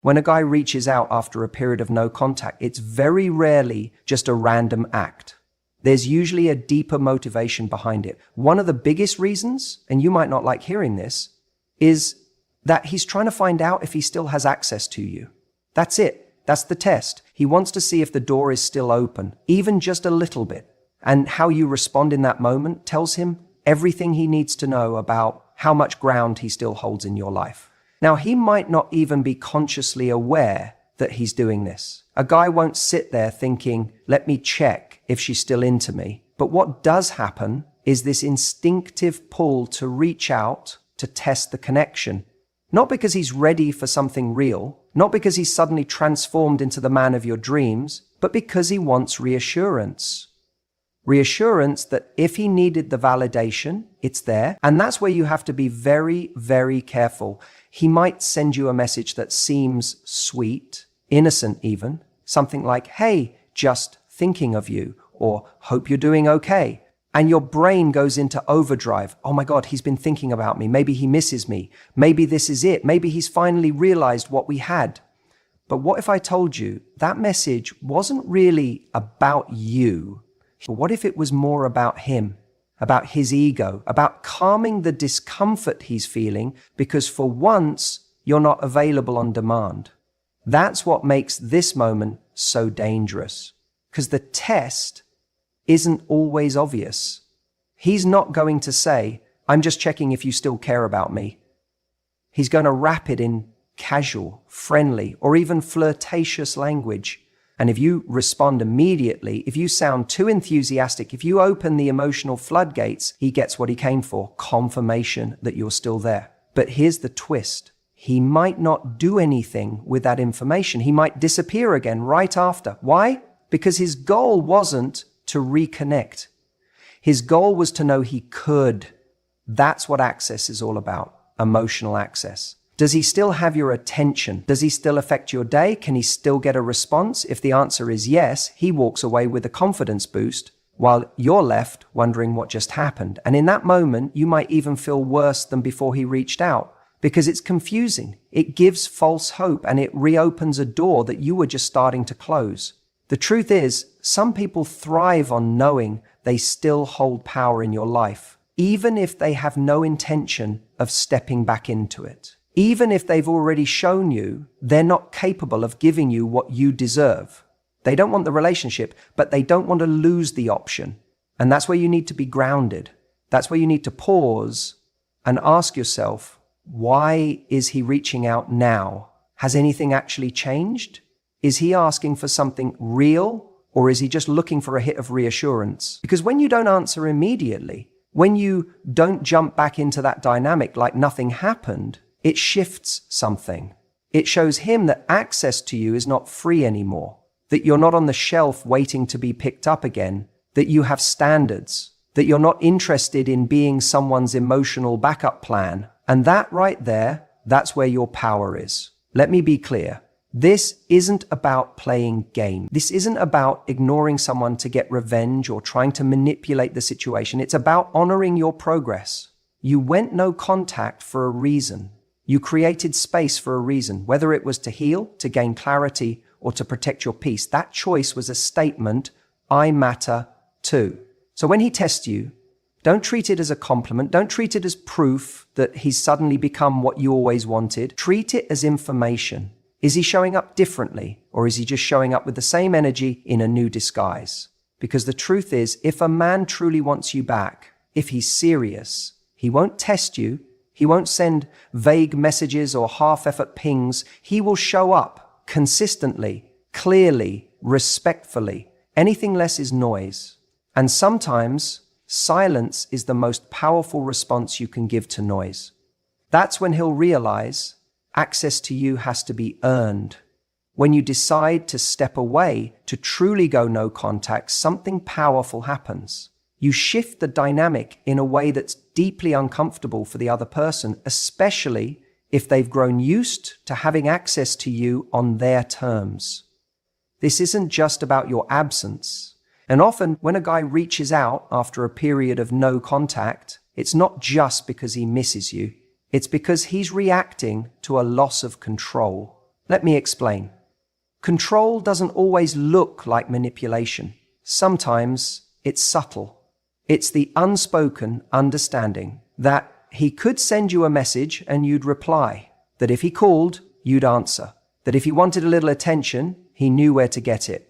When a guy reaches out after a period of no contact, it's very rarely just a random act. There's usually a deeper motivation behind it. One of the biggest reasons, and you might not like hearing this, is that he's trying to find out if he still has access to you. That's it. That's the test. He wants to see if the door is still open, even just a little bit. And how you respond in that moment tells him everything he needs to know about how much ground he still holds in your life. Now, he might not even be consciously aware that he's doing this. A guy won't sit there thinking, let me check if she's still into me. But what does happen is this instinctive pull to reach out to test the connection. Not because he's ready for something real, not because he's suddenly transformed into the man of your dreams, but because he wants reassurance. Reassurance that if he needed the validation, it's there. And that's where you have to be very, very careful. He might send you a message that seems sweet, innocent even, something like, hey, just thinking of you, or hope you're doing okay. And your brain goes into overdrive. Oh my God, he's been thinking about me. Maybe he misses me. Maybe this is it. Maybe he's finally realized what we had. But what if I told you that message wasn't really about you? But what if it was more about him, about his ego, about calming the discomfort he's feeling because for once you're not available on demand? That's what makes this moment so dangerous, because the test isn't always obvious. He's not going to say, I'm just checking if you still care about me. He's going to wrap it in casual, friendly, or even flirtatious language. And if you respond immediately, if you sound too enthusiastic, if you open the emotional floodgates, he gets what he came for, confirmation that you're still there. But here's the twist. He might not do anything with that information. He might disappear again right after. Why? Because his goal wasn't to reconnect. His goal was to know he could. That's what access is all about, emotional access. Does he still have your attention? Does he still affect your day? Can he still get a response? If the answer is yes, he walks away with a confidence boost while you're left wondering what just happened. And in that moment, you might even feel worse than before he reached out because it's confusing. It gives false hope and it reopens a door that you were just starting to close. The truth is, some people thrive on knowing they still hold power in your life, even if they have no intention of stepping back into it. Even if they've already shown you they're not capable of giving you what you deserve. They don't want the relationship, but they don't want to lose the option. And that's where you need to be grounded. That's where you need to pause and ask yourself, why is he reaching out now? Has anything actually changed? Is he asking for something real, or is he just looking for a hit of reassurance? Because when you don't answer immediately, when you don't jump back into that dynamic like nothing happened, it shifts something. It shows him that access to you is not free anymore, that you're not on the shelf waiting to be picked up again, that you have standards, that you're not interested in being someone's emotional backup plan. And that right there, that's where your power is. Let me be clear. This isn't about playing games. This isn't about ignoring someone to get revenge or trying to manipulate the situation. It's about honoring your progress. You went no contact for a reason. You created space for a reason, whether it was to heal, to gain clarity, or to protect your peace. That choice was a statement, I matter too. So when he tests you, don't treat it as a compliment. Don't treat it as proof that he's suddenly become what you always wanted. Treat it as information. Is he showing up differently, or is he just showing up with the same energy in a new disguise? Because the truth is, if a man truly wants you back, if he's serious, he won't test you. He won't send vague messages or half-effort pings. He will show up consistently, clearly, respectfully. Anything less is noise. And sometimes silence is the most powerful response you can give to noise. That's when he'll realize access to you has to be earned. When you decide to step away, to truly go no contact, something powerful happens. You shift the dynamic in a way that's deeply uncomfortable for the other person, especially if they've grown used to having access to you on their terms. This isn't just about your absence. And often when a guy reaches out after a period of no contact, it's not just because he misses you. It's because he's reacting to a loss of control. Let me explain. Control doesn't always look like manipulation. Sometimes it's subtle. It's the unspoken understanding that he could send you a message and you'd reply, that if he called, you'd answer, that if he wanted a little attention, he knew where to get it,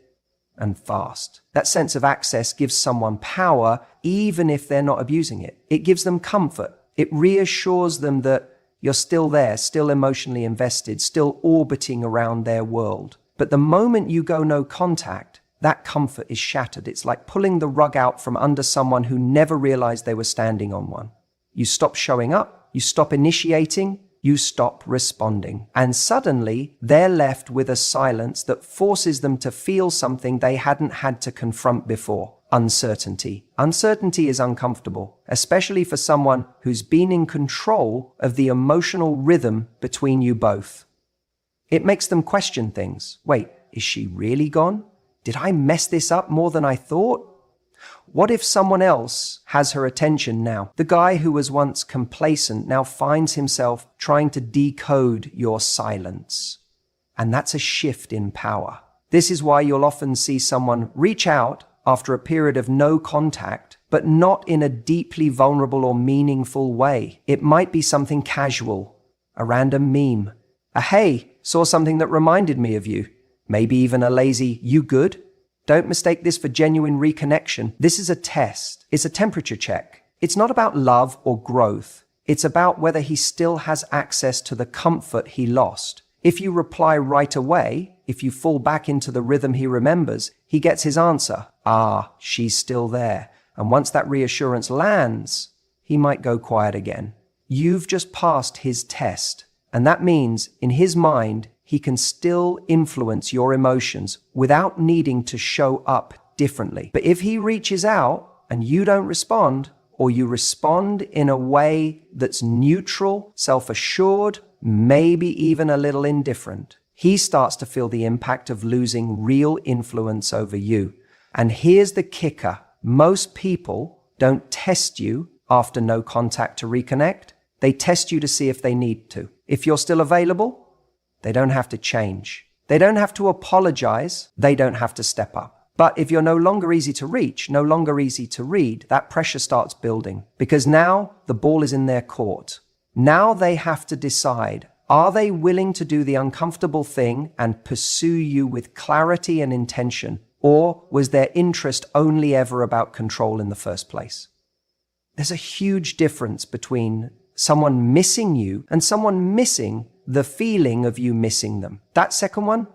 and fast. That sense of access gives someone power even if they're not abusing it. It gives them comfort. It reassures them that you're still there, still emotionally invested, still orbiting around their world. But the moment you go no contact, that comfort is shattered. It's like pulling the rug out from under someone who never realized they were standing on one. You stop showing up, you stop initiating, you stop responding. And suddenly, they're left with a silence that forces them to feel something they hadn't had to confront before. Uncertainty. Uncertainty is uncomfortable, especially for someone who's been in control of the emotional rhythm between you both. It makes them question things. Wait, is she really gone? Did I mess this up more than I thought? What if someone else has her attention now? The guy who was once complacent now finds himself trying to decode your silence. And that's a shift in power. This is why you'll often see someone reach out after a period of no contact, but not in a deeply vulnerable or meaningful way. It might be something casual, a random meme, a hey, saw something that reminded me of you, maybe even a lazy, you good? Don't mistake this for genuine reconnection. This is a test. It's a temperature check. It's not about love or growth. It's about whether he still has access to the comfort he lost. If you reply right away, if you fall back into the rhythm he remembers, he gets his answer. Ah, she's still there. And once that reassurance lands, he might go quiet again. You've just passed his test. And that means, in his mind, he can still influence your emotions without needing to show up differently. But if he reaches out and you don't respond, or you respond in a way that's neutral, self-assured, maybe even a little indifferent, he starts to feel the impact of losing real influence over you. And here's the kicker. Most people don't test you after no contact to reconnect. They test you to see if they need to. If you're still available, they don't have to change. They don't have to apologize. They don't have to step up. But if you're no longer easy to reach, no longer easy to read, that pressure starts building because now the ball is in their court. Now they have to decide, are they willing to do the uncomfortable thing and pursue you with clarity and intention? Or was their interest only ever about control in the first place? There's a huge difference between someone missing you and someone missing the feeling of you missing them. That second one,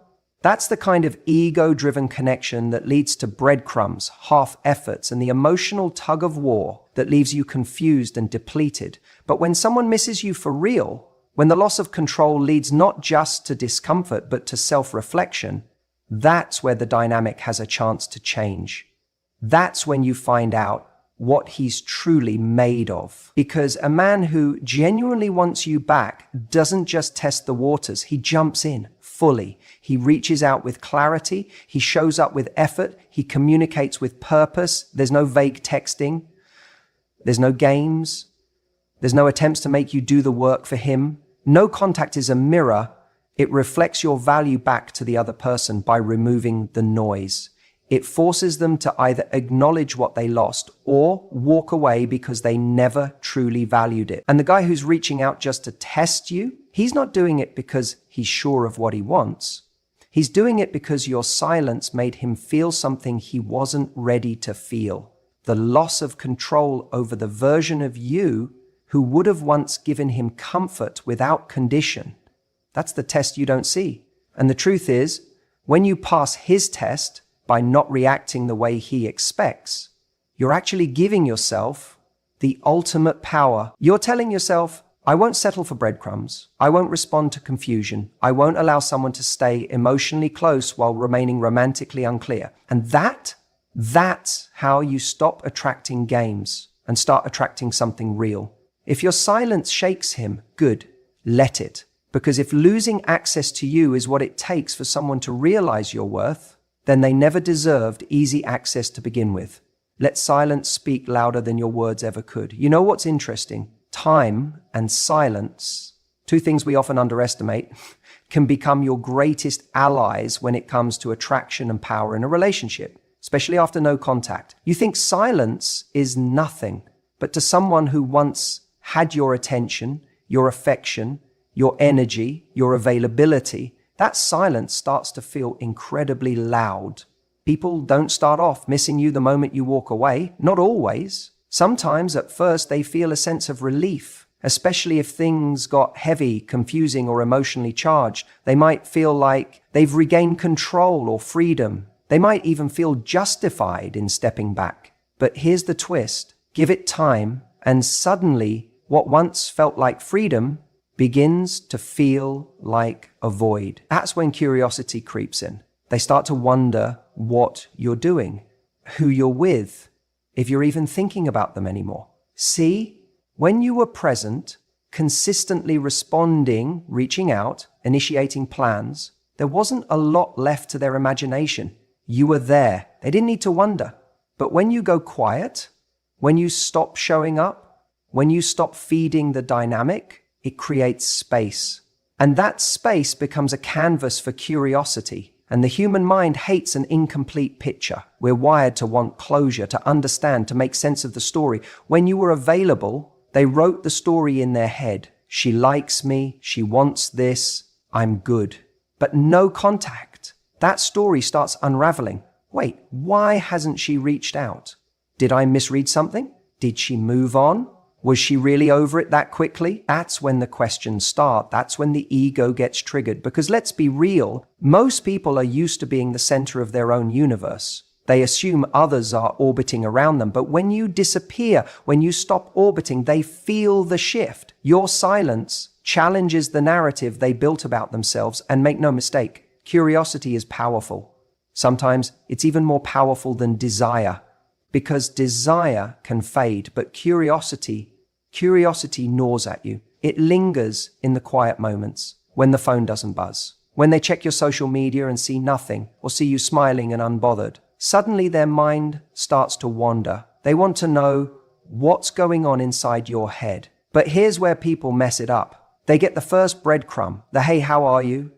that's the kind of ego-driven connection that leads to breadcrumbs, half efforts, and the emotional tug of war that leaves you confused and depleted. But when someone misses you for real, when the loss of control leads not just to discomfort, but to self-reflection, that's where the dynamic has a chance to change. That's when you find out what he's truly made of. Because a man who genuinely wants you back doesn't just test the waters, he jumps in fully. He reaches out with clarity, he shows up with effort, he communicates with purpose. There's no vague texting, there's no games, there's no attempts to make you do the work for him. No contact is a mirror. It reflects your value back to the other person by removing the noise. It forces them to either acknowledge what they lost or walk away because they never truly valued it. And the guy who's reaching out just to test you, he's not doing it because he's sure of what he wants. He's doing it because your silence made him feel something he wasn't ready to feel. The loss of control over the version of you who would have once given him comfort without condition. That's the test you don't see. And the truth is, when you pass his test, by not reacting the way he expects, you're actually giving yourself the ultimate power. You're telling yourself, I won't settle for breadcrumbs. I won't respond to confusion. I won't allow someone to stay emotionally close while remaining romantically unclear. And that's how you stop attracting games and start attracting something real. If your silence shakes him, good, let it. Because if losing access to you is what it takes for someone to realize your worth, then they never deserved easy access to begin with. Let silence speak louder than your words ever could. You know what's interesting? Time and silence, two things we often underestimate. can become your greatest allies when it comes to attraction and power in a relationship, especially after no contact. You think silence is nothing, but to someone who once had your attention, your affection, your energy, your availability, that silence starts to feel incredibly loud. People don't start off missing you the moment you walk away, not always. Sometimes at first they feel a sense of relief, especially if things got heavy, confusing, or emotionally charged. They might feel like they've regained control or freedom. They might even feel justified in stepping back. But here's the twist. Give it time, and suddenly what once felt like freedom begins to feel like a void. That's when curiosity creeps in. They start to wonder what you're doing, who you're with, if you're even thinking about them anymore. See, when you were present, consistently responding, reaching out, initiating plans, there wasn't a lot left to their imagination. You were there. They didn't need to wonder. But when you go quiet, when you stop showing up, when you stop feeding the dynamic, it creates space. And that space becomes a canvas for curiosity. And the human mind hates an incomplete picture. We're wired to want closure, to understand, to make sense of the story. When you were available, they wrote the story in their head. She likes me, she wants this, I'm good. But no contact. That story starts unraveling. Wait, why hasn't she reached out? Did I misread something? Did she move on? Was she really over it that quickly? That's when the questions start. That's when the ego gets triggered. Because let's be real, most people are used to being the center of their own universe. They assume others are orbiting around them. But when you disappear, when you stop orbiting, they feel the shift. Your silence challenges the narrative they built about themselves. And make no mistake, curiosity is powerful. Sometimes it's even more powerful than desire. Because desire can fade, but curiosity gnaws at you. It lingers in the quiet moments, when the phone doesn't buzz, when they check your social media and see nothing, or see you smiling and unbothered. Suddenly their mind starts to wander. They want to know what's going on inside your head. But here's where people mess it up. They get the first breadcrumb, the "Hey, how are you?"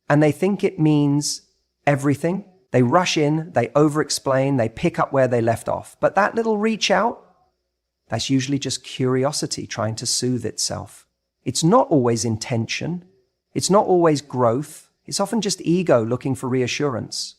and they think it means everything. They rush in, they over-explain, they pick up where they left off. But that little reach out, that's usually just curiosity trying to soothe itself. It's not always intention. It's not always growth. It's often just ego looking for reassurance.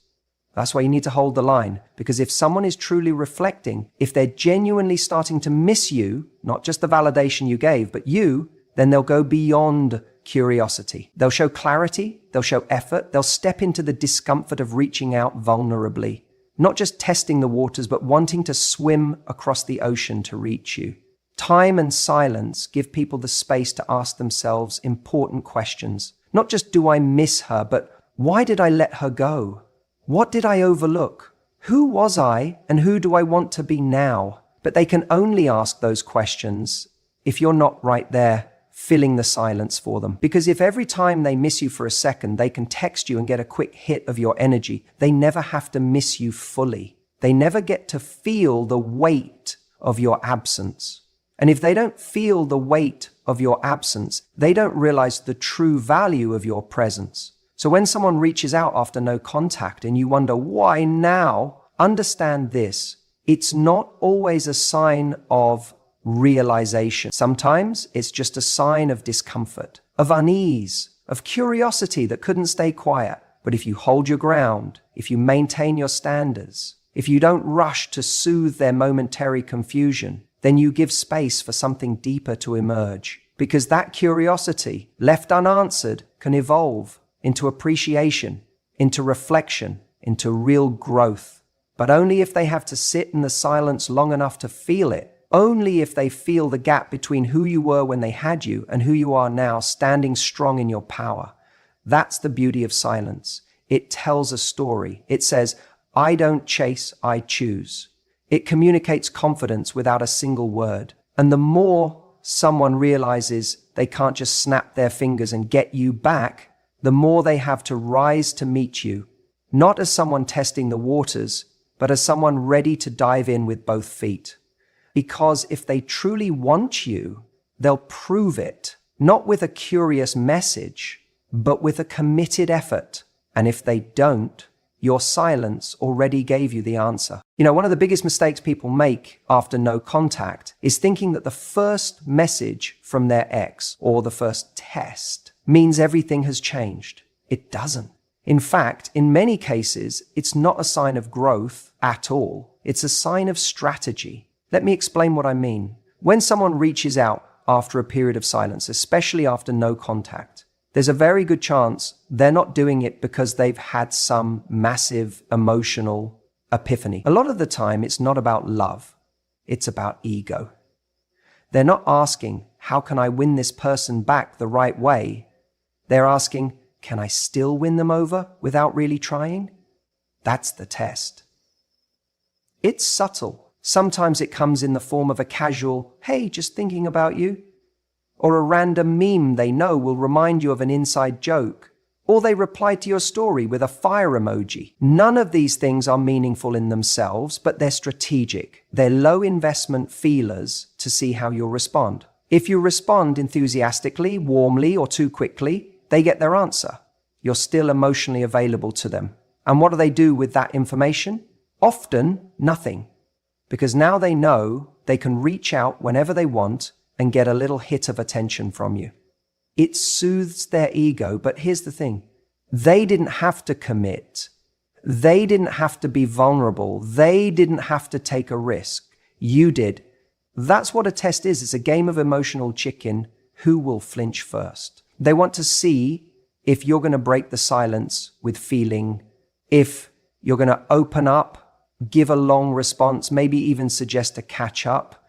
That's why you need to hold the line. Because if someone is truly reflecting, if they're genuinely starting to miss you, not just the validation you gave, but you, then they'll go beyond curiosity. They'll show clarity, they'll show effort, they'll step into the discomfort of reaching out vulnerably. Not just testing the waters, but wanting to swim across the ocean to reach you. Time and silence give people the space to ask themselves important questions. Not just, do I miss her, but why did I let her go? What did I overlook? Who was I and who do I want to be now? But they can only ask those questions if you're not right there filling the silence for them. Because if every time they miss you for a second, they can text you and get a quick hit of your energy, they never have to miss you fully. They never get to feel the weight of your absence. And if they don't feel the weight of your absence, they don't realize the true value of your presence. So when someone reaches out after no contact and you wonder why now, understand this. It's not always a sign of realization. Sometimes it's just a sign of discomfort, of unease, of curiosity that couldn't stay quiet. But if you hold your ground, if you maintain your standards, if you don't rush to soothe their momentary confusion, then you give space for something deeper to emerge. Because that curiosity, left unanswered, can evolve into appreciation, into reflection, into real growth. But only if they have to sit in the silence long enough to feel it. Only if they feel the gap between who you were when they had you and who you are now, standing strong in your power. That's the beauty of silence. It tells a story. It says, I don't chase, I choose. It communicates confidence without a single word. And the more someone realizes they can't just snap their fingers and get you back, the more they have to rise to meet you, not as someone testing the waters, but as someone ready to dive in with both feet. Because if they truly want you, they'll prove it, not with a curious message, but with a committed effort. And if they don't, your silence already gave you the answer. One of the biggest mistakes people make after no contact is thinking that the first message from their ex or the first test means everything has changed. It doesn't. In fact, in many cases, it's not a sign of growth at all. It's a sign of strategy. Let me explain what I mean. When someone reaches out after a period of silence, especially after no contact, there's a very good chance they're not doing it because they've had some massive emotional epiphany. A lot of the time, it's not about love. It's about ego. They're not asking, how can I win this person back the right way? They're asking, can I still win them over without really trying? That's the test. It's subtle. Sometimes it comes in the form of a casual, hey, just thinking about you. Or a random meme they know will remind you of an inside joke. Or they reply to your story with a fire emoji. None of these things are meaningful in themselves, but they're strategic. They're low investment feelers to see how you'll respond. If you respond enthusiastically, warmly, or too quickly, they get their answer. You're still emotionally available to them. And what do they do with that information? Often, nothing. Because now they know they can reach out whenever they want and get a little hit of attention from you. It soothes their ego, but here's the thing. They didn't have to commit. They didn't have to be vulnerable. They didn't have to take a risk. You did. That's what a test is. It's a game of emotional chicken. Who will flinch first? They want to see if you're going to break the silence with feeling, if you're going to open up, give a long response, maybe even suggest a catch up.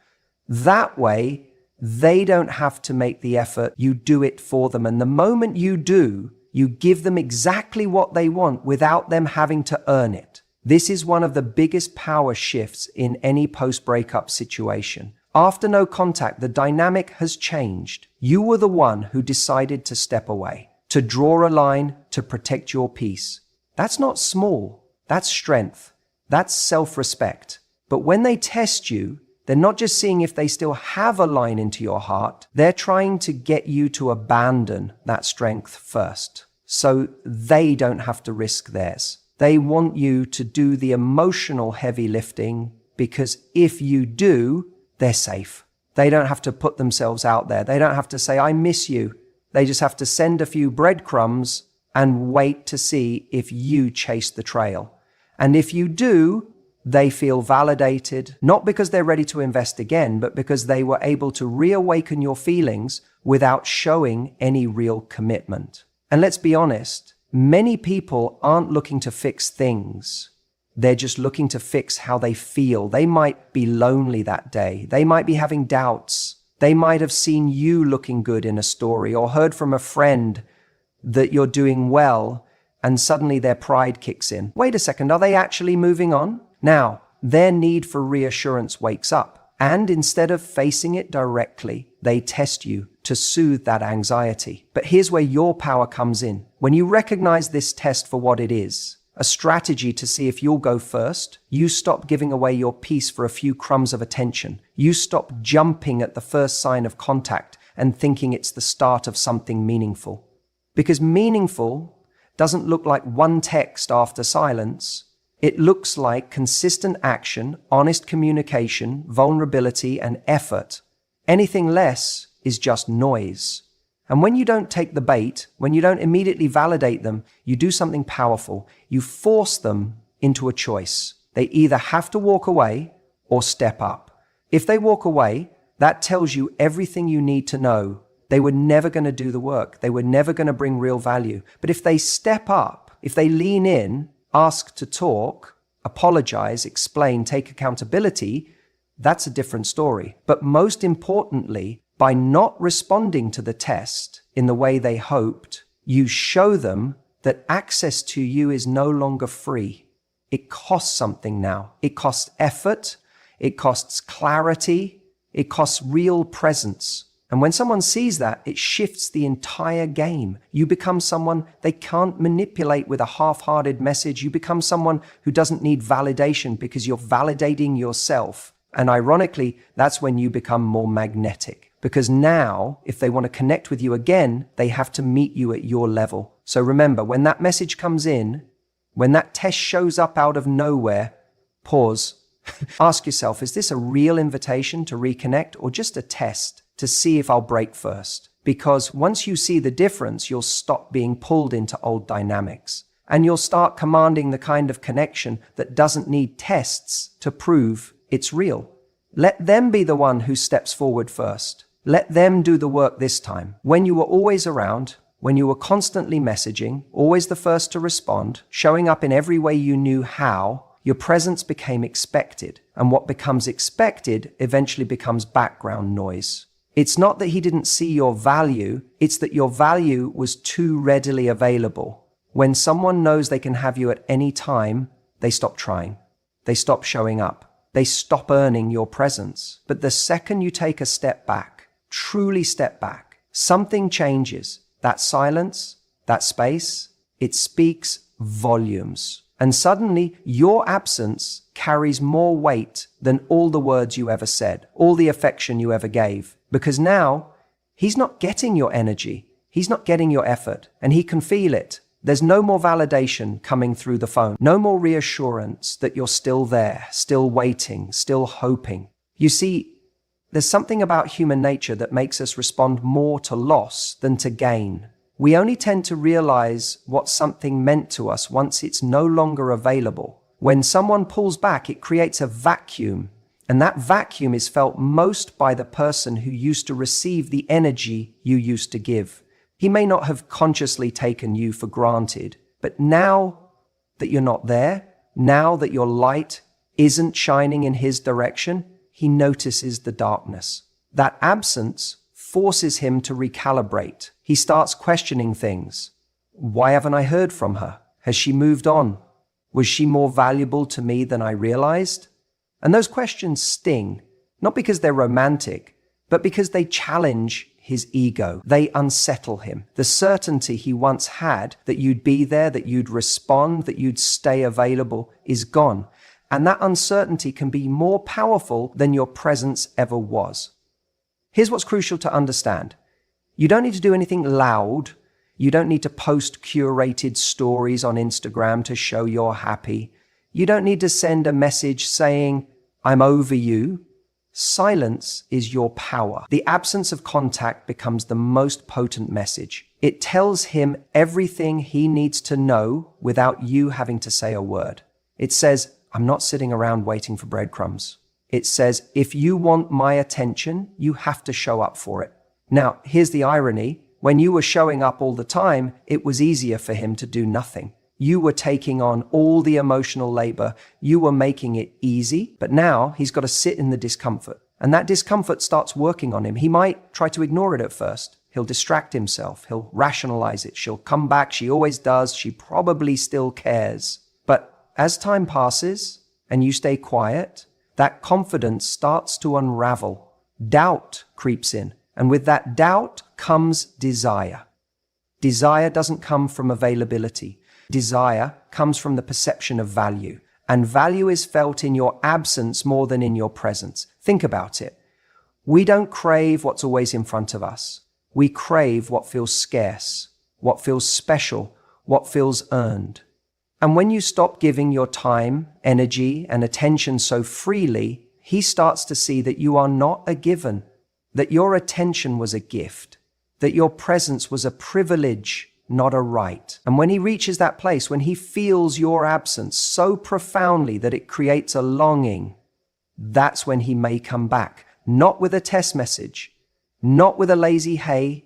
That way, they don't have to make the effort. You do it for them. And the moment you do, you give them exactly what they want without them having to earn it. This is one of the biggest power shifts in any post-breakup situation. After no contact, the dynamic has changed. You were the one who decided to step away, to draw a line, to protect your peace. That's not small. That's strength. That's self-respect. But when they test you, they're not just seeing if they still have a line into your heart. They're trying to get you to abandon that strength first, so they don't have to risk theirs. They want you to do the emotional heavy lifting, because if you do, they're safe. They don't have to put themselves out there. They don't have to say, I miss you. They just have to send a few breadcrumbs and wait to see if you chase the trail. And if you do, they feel validated, not because they're ready to invest again, but because they were able to reawaken your feelings without showing any real commitment. And let's be honest, many people aren't looking to fix things. They're just looking to fix how they feel. They might be lonely that day. They might be having doubts. They might have seen you looking good in a story or heard from a friend that you're doing well, and suddenly their pride kicks in. Wait a second, are they actually moving on? Now, their need for reassurance wakes up, and instead of facing it directly, they test you to soothe that anxiety. But here's where your power comes in. When you recognize this test for what it is, a strategy to see if you'll go first, you stop giving away your peace for a few crumbs of attention. You stop jumping at the first sign of contact and thinking it's the start of something meaningful. Because meaningful doesn't look like one text after silence. It looks like consistent action, honest communication, vulnerability, and effort. Anything less is just noise. And when you don't take the bait, when you don't immediately validate them, you do something powerful. You force them into a choice. They either have to walk away or step up. If they walk away, that tells you everything you need to know. They were never going to do the work. They were never going to bring real value. But if they step up, if they lean in, ask to talk, apologize, explain, take accountability, that's a different story. But most importantly, by not responding to the test in the way they hoped, you show them that access to you is no longer free. It costs something now. It costs effort. It costs clarity. It costs real presence. And when someone sees that, it shifts the entire game. You become someone they can't manipulate with a half-hearted message. You become someone who doesn't need validation because you're validating yourself. And ironically, that's when you become more magnetic. Because now, if they want to connect with you again, they have to meet you at your level. So remember, when that message comes in, when that test shows up out of nowhere, pause. Ask yourself, is this a real invitation to reconnect or just a test to see if I'll break first? Because once you see the difference, you'll stop being pulled into old dynamics. And you'll start commanding the kind of connection that doesn't need tests to prove it's real. Let them be the one who steps forward first. Let them do the work this time. When you were always around, when you were constantly messaging, always the first to respond, showing up in every way you knew how, your presence became expected. And what becomes expected eventually becomes background noise. It's not that he didn't see your value, it's that your value was too readily available. When someone knows they can have you at any time, they stop trying. They stop showing up. They stop earning your presence. But the second you take a step back, truly step back, something changes. That silence, that space, it speaks volumes. And suddenly your absence carries more weight than all the words you ever said, all the affection you ever gave. Because now he's not getting your energy. He's not getting your effort, and he can feel it. There's no more validation coming through the phone, no more reassurance that you're still there, still waiting, still hoping. You see, there's something about human nature that makes us respond more to loss than to gain. We only tend to realize what something meant to us once it's no longer available. When someone pulls back, it creates a vacuum, and that vacuum is felt most by the person who used to receive the energy you used to give. He may not have consciously taken you for granted, but now that you're not there, now that your light isn't shining in his direction, he notices the darkness. That absence forces him to recalibrate. He starts questioning things. Why haven't I heard from her? Has she moved on? Was she more valuable to me than I realized? And those questions sting, not because they're romantic, but because they challenge his ego. They unsettle him. The certainty he once had that you'd be there, that you'd respond, that you'd stay available is gone. And that uncertainty can be more powerful than your presence ever was. Here's what's crucial to understand. You don't need to do anything loud. You don't need to post curated stories on Instagram to show you're happy. You don't need to send a message saying, I'm over you. Silence is your power. The absence of contact becomes the most potent message. It tells him everything he needs to know without you having to say a word. It says, I'm not sitting around waiting for breadcrumbs. It says, if you want my attention, you have to show up for it. Now, here's the irony. When you were showing up all the time, it was easier for him to do nothing. You were taking on all the emotional labor. You were making it easy, but now he's got to sit in the discomfort. And that discomfort starts working on him. He might try to ignore it at first. He'll distract himself. He'll rationalize it. She'll come back. She always does. She probably still cares. But as time passes and you stay quiet, that confidence starts to unravel. Doubt creeps in. And with that doubt comes desire. Desire doesn't come from availability. Desire comes from the perception of value. And value is felt in your absence more than in your presence. Think about it. We don't crave what's always in front of us. We crave what feels scarce, what feels special, what feels earned. And when you stop giving your time, energy, and attention so freely, he starts to see that you are not a given, that your attention was a gift, that your presence was a privilege, not a right. And when he reaches that place, when he feels your absence so profoundly that it creates a longing, that's when he may come back, not with a test message, not with a lazy hey,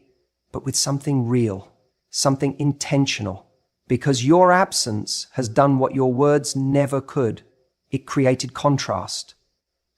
but with something real, something intentional. Because your absence has done what your words never could. It created contrast.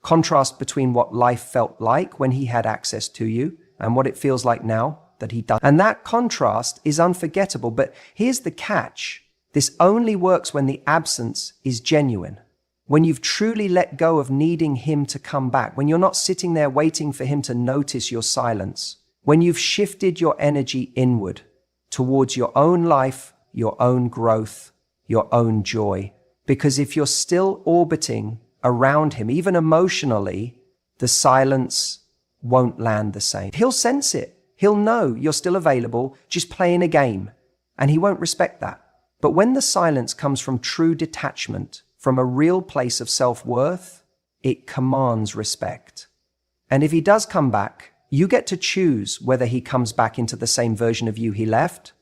Contrast between what life felt like when he had access to you and what it feels like now that he doesn't. And that contrast is unforgettable. But here's the catch. This only works when the absence is genuine. When you've truly let go of needing him to come back. When you're not sitting there waiting for him to notice your silence. When you've shifted your energy inward towards your own life, your own growth, your own joy. Because if you're still orbiting around him, even emotionally, the silence won't land the same. He'll sense it. He'll know you're still available, just playing a game, and he won't respect that. But when the silence comes from true detachment, from a real place of self-worth, it commands respect. And if he does come back, you get to choose whether he comes back into the same version of you he left,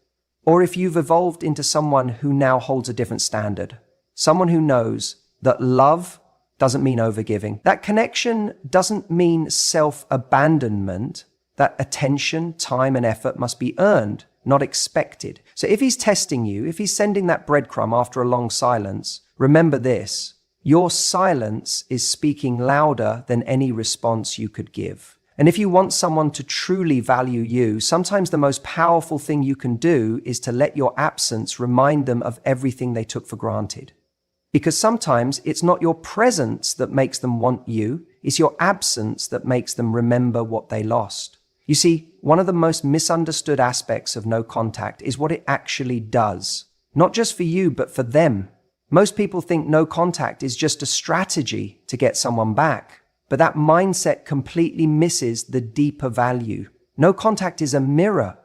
or if you've evolved into someone who now holds a different standard. Someone who knows that love doesn't mean overgiving. That connection doesn't mean self-abandonment, that attention, time, and effort must be earned, not expected. So if he's testing you, if he's sending that breadcrumb after a long silence, remember this: your silence is speaking louder than any response you could give. And if you want someone to truly value you, sometimes the most powerful thing you can do is to let your absence remind them of everything they took for granted. Because sometimes it's not your presence that makes them want you, it's your absence that makes them remember what they lost. You see, one of the most misunderstood aspects of no contact is what it actually does. Not just for you, but for them. Most people think no contact is just a strategy to get someone back. But that mindset completely misses the deeper value. No contact is a mirror.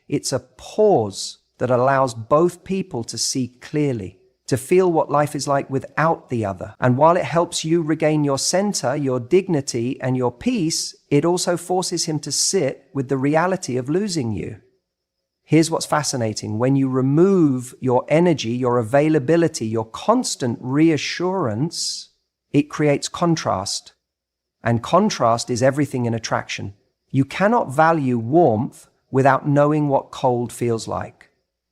It's a pause that allows both people to see clearly, to feel what life is like without the other. And while it helps you regain your center, your dignity, and your peace, it also forces him to sit with the reality of losing you. Here's what's fascinating. When you remove your energy, your availability, your constant reassurance, it creates contrast. And contrast is everything in attraction. You cannot value warmth without knowing what cold feels like.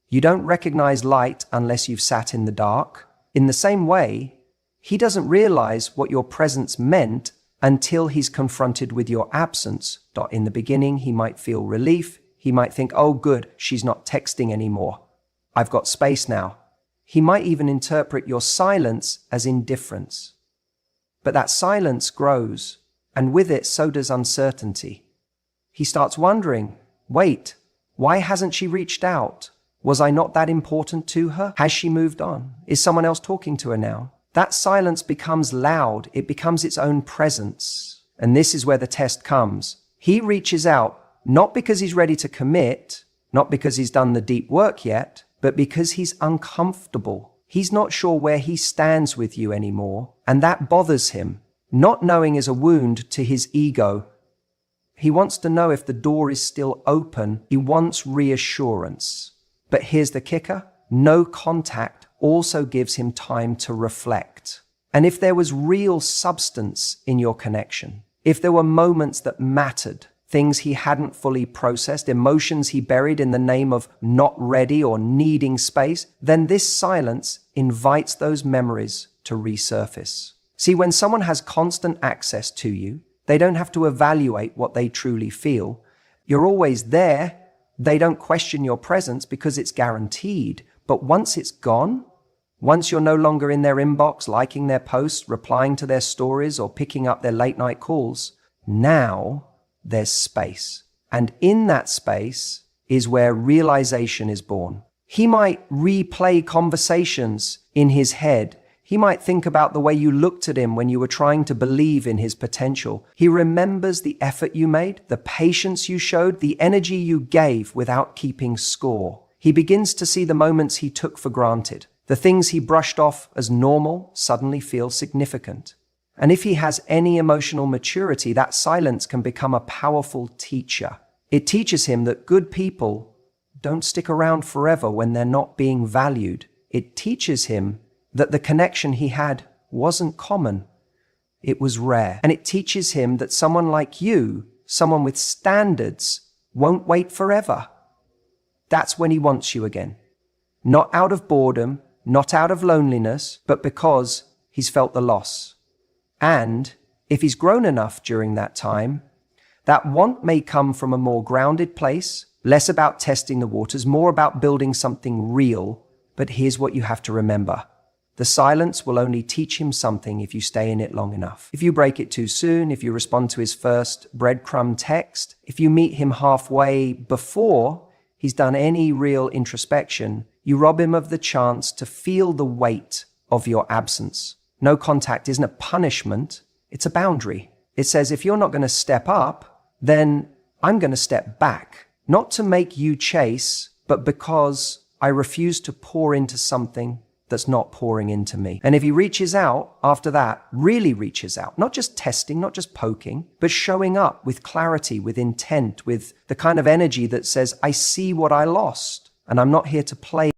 You don't recognize light unless you've sat in the dark. In the same way, he doesn't realize what your presence meant until he's confronted with your absence. In the beginning, he might feel relief. He might think, oh good, she's not texting anymore. I've got space now. He might even interpret your silence as indifference. But that silence grows, and with it, so does uncertainty. He starts wondering, wait, why hasn't she reached out? Was I not that important to her? Has she moved on? Is someone else talking to her now? That silence becomes loud. It becomes its own presence. And this is where the test comes. He reaches out, not because he's ready to commit, not because he's done the deep work yet, but because he's uncomfortable. He's not sure where he stands with you anymore, and that bothers him. Not knowing is a wound to his ego. He wants to know if the door is still open. He wants reassurance. But here's the kicker. No contact also gives him time to reflect. And if there was real substance in your connection, if there were moments that mattered, things he hadn't fully processed, emotions he buried in the name of not ready or needing space, then this silence invites those memories to resurface. See, when someone has constant access to you, they don't have to evaluate what they truly feel. You're always there. They don't question your presence because it's guaranteed. But once it's gone, once you're no longer in their inbox, liking their posts, replying to their stories, or picking up their late night calls, now there's space. And in that space is where realization is born. He might replay conversations in his head. He might think about the way you looked at him when you were trying to believe in his potential. He remembers the effort you made, the patience you showed, the energy you gave without keeping score. He begins to see the moments he took for granted. The things he brushed off as normal suddenly feel significant. And if he has any emotional maturity, that silence can become a powerful teacher. It teaches him that good people don't stick around forever when they're not being valued. It teaches him that the connection he had wasn't common. It was rare. And it teaches him that someone like you, someone with standards, won't wait forever. That's when he wants you again. Not out of boredom, not out of loneliness, but because he's felt the loss. And if he's grown enough during that time, that want may come from a more grounded place, less about testing the waters, more about building something real. But here's what you have to remember. The silence will only teach him something if you stay in it long enough. If you break it too soon, if you respond to his first breadcrumb text, if you meet him halfway before he's done any real introspection, you rob him of the chance to feel the weight of your absence. No contact isn't a punishment, it's a boundary. It says if you're not going to step up, then I'm going to step back, not to make you chase, but because I refuse to pour into something that's not pouring into me. And if he reaches out after that, really reaches out, not just testing, not just poking, but showing up with clarity, with intent, with the kind of energy that says, I see what I lost, and I'm not here to play